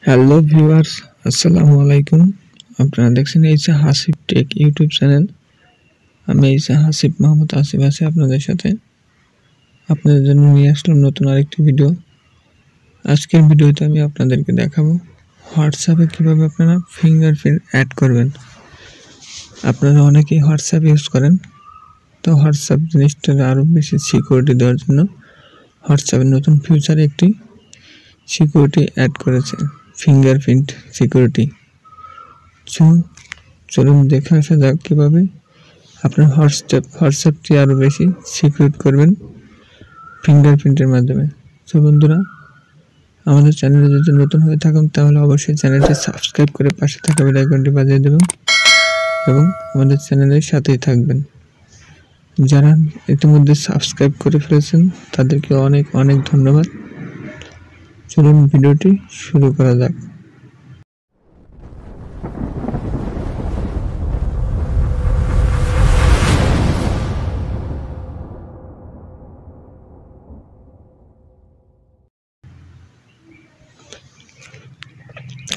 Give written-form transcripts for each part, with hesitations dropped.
Hello viewers, আসসালামু আলাইকুম। আপনারা দেখছেন এইসা হাসিব টেক ইউটিউব চ্যানেল। আমি এইসা হাসিব মোহাম্মদ আসিফ আছি আপনাদের সাথে। আপনাদের জন্য নিয়ে আসলাম নতুন আরেকটি ভিডিও। আজকের ভিডিওতে আমি আপনাদেরকে দেখাবো হোয়াটসঅ্যাপে কীভাবে আপনারা ফিঙ্গারপ্রিন্ট অ্যাড করবেন। আপনারা অনেকেই হোয়াটসঅ্যাপ ইউজ করেন, তো হোয়াটসঅ্যাপ জিনিসটার আরও বেশি সিকিউরিটি দেওয়ার জন্য হোয়াটসঅ্যাপের নতুন ফিউচারে একটি সিকিউরিটি অ্যাড করেছে, ফিঙ্গারপ্রিন্ট সিকিউরিটি। চলুন দেখে আসা যাক কীভাবে আপনার হোয়াটসঅ্যাপটি আরও বেশি সিকিউর করবেন ফিঙ্গারপ্রিন্টের মাধ্যমে। তো বন্ধুরা, আমাদের চ্যানেলে যদি নতুন হয়ে থাকেন তাহলে অবশ্যই চ্যানেলটি সাবস্ক্রাইব করে পাশে থাকা বেল আইকনটি বাজিয়ে দেবেন এবং আমাদের চ্যানেলের সাথেই থাকবেন। যারা ইতিমধ্যে সাবস্ক্রাইব করে ফেলেছেন তাদেরকে অনেক অনেক ধন্যবাদ। চলুন ভিডিওটি শুরু করা যাক।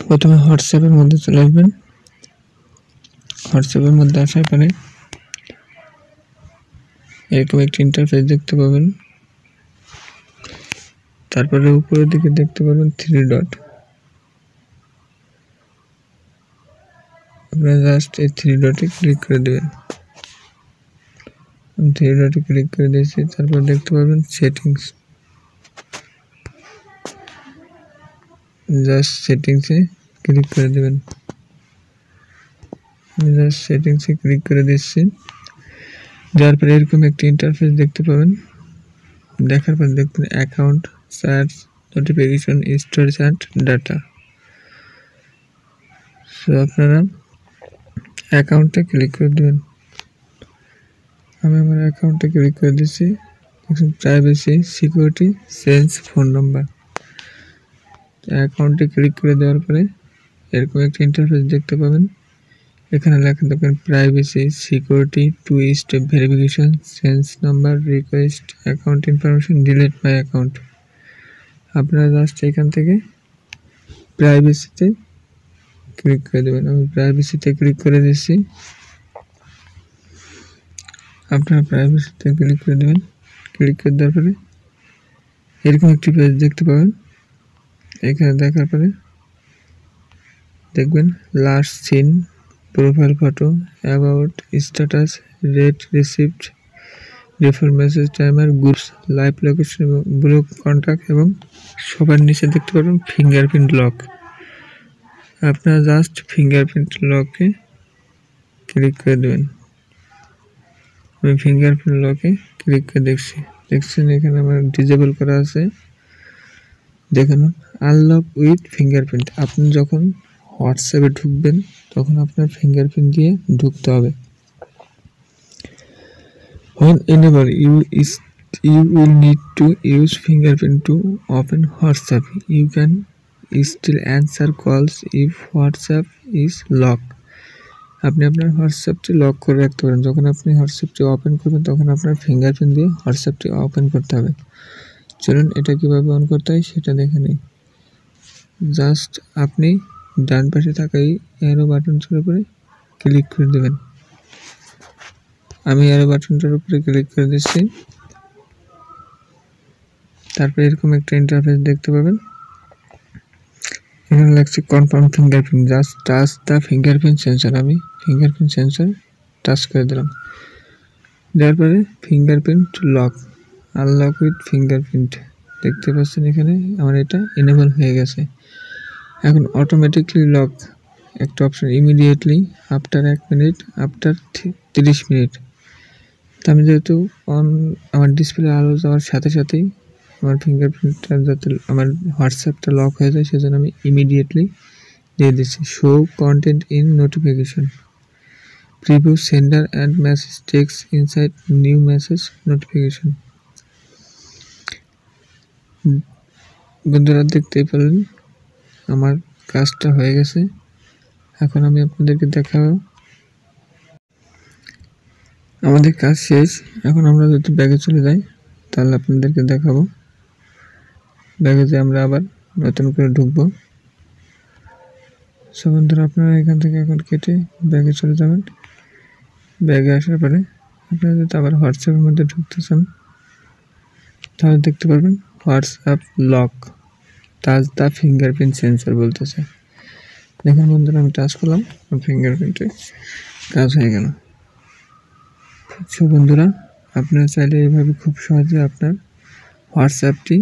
প্রথমে হোয়াটসঅ্যাপের মধ্যে চলে আসবেন। হোয়াটসঅ্যাপের মধ্যে আসার পরে এরকম একটি ইন্টারফেস দেখতে পাবেন। তারপরে উপরের দিকে দেখতে পাবেন 3 ডট। আপনারা জাস্ট এই 3 ডটে ক্লিক করে দেবেন। 3 ডটে ক্লিক করে দিয়েছি। তারপর দেখতে পাবেন সেটিংস। জাস্ট সেটিংসে ক্লিক করে দেবেন। জাস্ট সেটিংসে ক্লিক করে দিচ্ছি। যার পরে এরকম একটি ইন্টারফেস দেখতে পাবেন। দেখার পর দেখবেন account, search, notification, storage and data. So আপনারা অ্যাকাউন্টে ক্লিক করে দেবেন। আমি আমার অ্যাকাউন্টে ক্লিক করে দিচ্ছি। দেখুন privacy, security, change phone number. অ্যাকাউন্টে ক্লিক করে দেওয়ার পরে এরকম একটা ইন্টারফেস দেখতে পাবেন। এখানে লেখা দেখবেন privacy, security, 2 step verification, change number, request account information, delete my account. আপনারা জাস্ট এখান থেকে প্রাইভেসিতে ক্লিক করে দেবেন। আমি প্রাইভেসিতে ক্লিক করে দিচ্ছি। আপনারা প্রাইভেসিতে ক্লিক করে দেবেন। ক্লিক করে দেওয়ার পরে এরকম একটি পেজ দেখতে পাবেন। এখানে দেখার পরে দেখবেন last seen, profile photo, about, status, read receipts, refer message, timer, groups, live location এবং ব্লক কন্ট্যাক্ট এবং সবার নিচে দেখতে পাবেন ফিঙ্গারপ্রিন্ট লক। আপনারা জাস্ট ফিঙ্গারপ্রিন্ট লকে ক্লিক করে দেবেন। আমি ফিঙ্গারপ্রিন্ট লকে ক্লিক করে দেখছেন এখানে আমার ডিসেবল করা আছে। দেখুন আনলক উইথ ফিঙ্গারপ্রিন্ট। আপনি যখন হোয়াটসঅ্যাপে ঢুকবেন তখন আপনার ফিঙ্গারপ্রিন্ট দিয়ে ঢুকতে হবে। When enable you will need to use fingerprint to open WhatsApp. You can still answer calls if WhatsApp is locked. আপনি আপনার হোয়াটসঅ্যাপটি লক করে রাখতে পারেন। যখন আপনি হোয়াটসঅ্যাপটি ওপেন করবেন তখন আপনার ফিঙ্গারপ্রিন্ট দিয়ে হোয়াটসঅ্যাপটি ওপেন করতে হবে। চলুন এটা কীভাবে অন করতে হয় সেটা দেখে নিই। জাস্ট আপনি ডান পাশে থাকা এই অ্যারো বাটনটার উপরে ক্লিক করে দেবেন। আমি অ্যারো বাটনটার উপরে ক্লিক করে দিচ্ছি। তারপরে এরকম একটা ইন্টারফেস দেখতে পাবেন। এখানে লাগছে confirm fingerprint, just touch the fingerprint sensor. আমি ফিঙ্গারপ্রিন্ট সেন্সর টাচ করে দিলাম। দেওয়ার পরে fingerprint lock, unlock with fingerprint দেখতে পাচ্ছেন এখানে আমার এটা এনেবল হয়ে গেছে। এখন অটোমেটিকলি লক একটা option, immediately, after 1 minute, after 30 minute. তো আমি যেহেতু আমার ডিসপ্লে আলো যাওয়ার সাথে সাথেই আমার ফিঙ্গারপ্রিন্টটা যাতে আমার হোয়াটসঅ্যাপটা লক হয়ে যায় সেজন্য আমি ইমিডিয়েটলি দিয়ে দিচ্ছি। Show contained in notification, preview sender and message text inside new message notification. বন্ধুরা দেখতেই পেলেন আমার কাজটা হয়ে গেছে। এখন আমি আপনাদেরকে দেখাবো আমাদের কাজ শেষ। এখন আমরা যদি ব্যাগে চলে যাই তাহলে আপনাদেরকে দেখাবো। ব্যাগে যে আমরা আবার নতুন করে ঢুকবো। সো বন্ধুরা আপনারা এখান থেকে এখন কেটে ব্যাগে চলে যাবেন। ব্যাগে আসার পরে আপনারা যদি আবার হোয়াটসঅ্যাপের মধ্যে ঢুকতে চান তাহলে দেখতে পারবেন WhatsApp lock touch the fingerprint sensor বলতেছে। দেখুন বন্ধুরা আমি টাচ করলাম, ফিঙ্গারপ্রিন্টে কাজ হয়ে গেল। সো বন্ধুরা আপনারা চাইলে এইভাবে খুব সহজে আপনার হোয়াটসঅ্যাপটি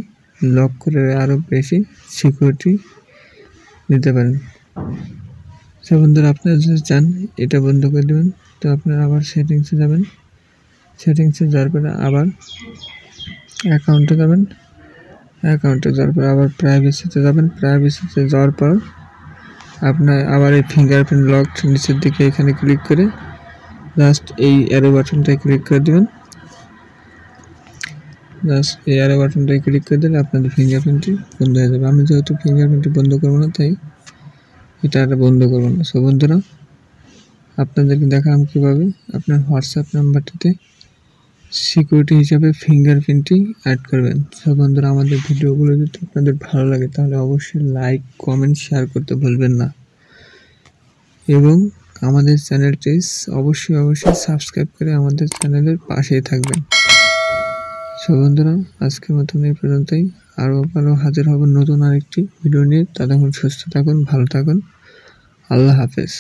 লক করে আরও বেশি সিকিউরিটি নিতে পারেন। সো বন্ধুরা আপনারা যদি চান এটা বন্ধ করে দেবেন তো আপনারা আবার সেটিংসে যাবেন। সেটিংসে যাওয়ার পরে আবার অ্যাকাউন্টে যাবেন। অ্যাকাউন্টে যাওয়ার পর আবার প্রাইভেসিতে যাবেন। প্রাইভেসিতে যাওয়ার পর আপনার আবার এই ফিঙ্গারপ্রিন্ট লক নিচের দিকে এখানে ক্লিক করে জাস্ট এই অ্যারো বাটনটায় ক্লিক করে দেবেন। জাস্ট এই অ্যারো বাটনটায় ক্লিক করে দিলে আপনাদের ফিঙ্গারপ্রিন্টটি বন্ধ হয়ে যাবে। আমি যেহেতু ফিঙ্গারপ্রিন্টটি বন্ধ করবো না তাই এটা আর বন্ধ করবো না। সো বন্ধুরা আপনাদেরকে দেখালাম কীভাবে আপনার হোয়াটসঅ্যাপ নাম্বারটিতে সিকিউরিটি হিসাবে ফিঙ্গারপ্রিন্টটি অ্যাড করবেন। সো বন্ধুরা আমাদের ভিডিওগুলো যদি আপনাদের ভালো লাগে তাহলে অবশ্যই লাইক, কমেন্ট, শেয়ার করতে ভুলবেন না এবং আমাদের চ্যানেলটি অবশ্যই সাবস্ক্রাইব করে আমাদের চ্যানেলের পাশেই থাকবেন। সো বন্ধুরা আজকের মতন এই পর্যন্তই। আরও হাজির হব নতুন আরেকটি ভিডিও নিয়ে। ততক্ষণ সুস্থ থাকুন, ভালো থাকুন। আল্লাহ হাফেজ।